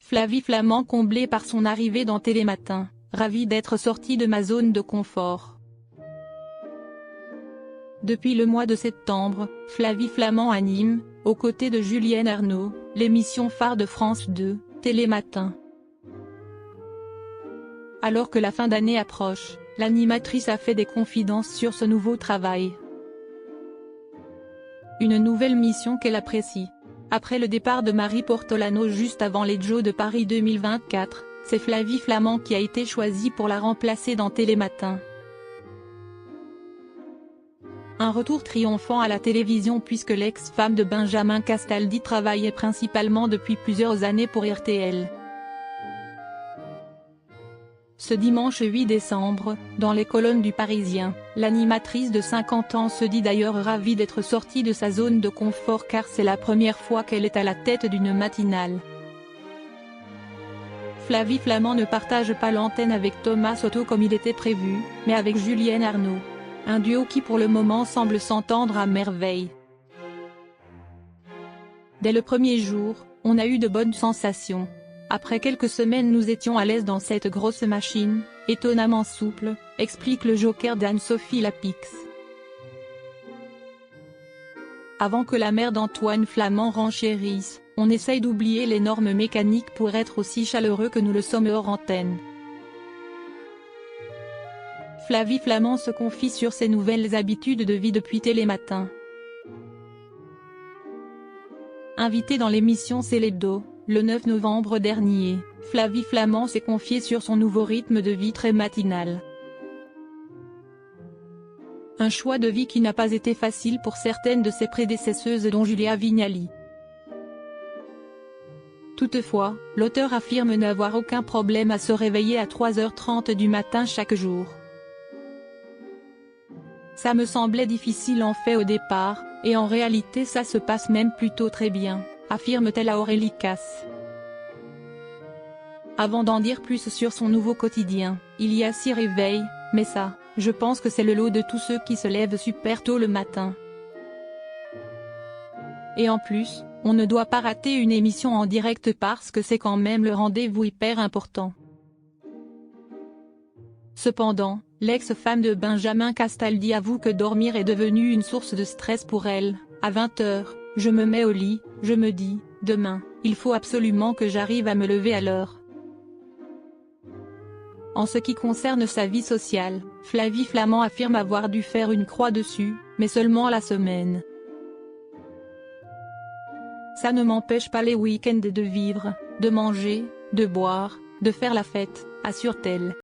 Flavie Flament comblée par son arrivée dans Télématin, ravie d'être sortie de ma zone de confort. Depuis le mois de septembre, Flavie Flament anime, aux côtés de Julienne Arnaud, l'émission phare de France 2, Télématin. Alors que la fin d'année approche, l'animatrice a fait des confidences sur ce nouveau travail. Une nouvelle mission qu'elle apprécie. Après le départ de Marie Portolano juste avant les Jeux de Paris 2024, c'est Flavie Flament qui a été choisie pour la remplacer dans Télématin. Un retour triomphant à la télévision puisque l'ex-femme de Benjamin Castaldi travaillait principalement depuis plusieurs années pour RTL. Ce dimanche 8 décembre, dans les colonnes du Parisien, l'animatrice de 50 ans se dit d'ailleurs ravie d'être sortie de sa zone de confort car c'est la première fois qu'elle est à la tête d'une matinale. Flavie Flament ne partage pas l'antenne avec Thomas Soto comme il était prévu, mais avec Julienne Arnaud. Un duo qui pour le moment semble s'entendre à merveille. Dès le premier jour, on a eu de bonnes sensations. Après quelques semaines nous étions à l'aise dans cette grosse machine, étonnamment souple, explique le joker d'Anne-Sophie Lapix. Avant que la mère d'Antoine Flament renchérisse, on essaye d'oublier les normes mécaniques pour être aussi chaleureux que nous le sommes hors antenne. Flavie Flament se confie sur ses nouvelles habitudes de vie depuis Télématin. Invitée dans l'émission C'est l'Hebdo, le 9 novembre dernier, Flavie Flament s'est confiée sur son nouveau rythme de vie très matinal. Un choix de vie qui n'a pas été facile pour certaines de ses prédécesseuses dont Julia Vignali. Toutefois, l'auteur affirme n'avoir aucun problème à se réveiller à 3h30 du matin chaque jour. Ça me semblait difficile en fait au départ, et en réalité ça se passe même plutôt très bien, affirme-t-elle à Aurélie Casse. Avant d'en dire plus sur son nouveau quotidien, il y a 6 réveils, mais ça, je pense que c'est le lot de tous ceux qui se lèvent super tôt le matin. Et en plus, on ne doit pas rater une émission en direct parce que c'est quand même le rendez-vous hyper important. Cependant, l'ex-femme de Benjamin Castaldi avoue que dormir est devenu une source de stress pour elle. À 20h, je me mets au lit, je me dis, demain, il faut absolument que j'arrive à me lever à l'heure. En ce qui concerne sa vie sociale, Flavie Flament affirme avoir dû faire une croix dessus, mais seulement la semaine. Ça ne m'empêche pas les week-ends de vivre, de manger, de boire, de faire la fête, assure-t-elle.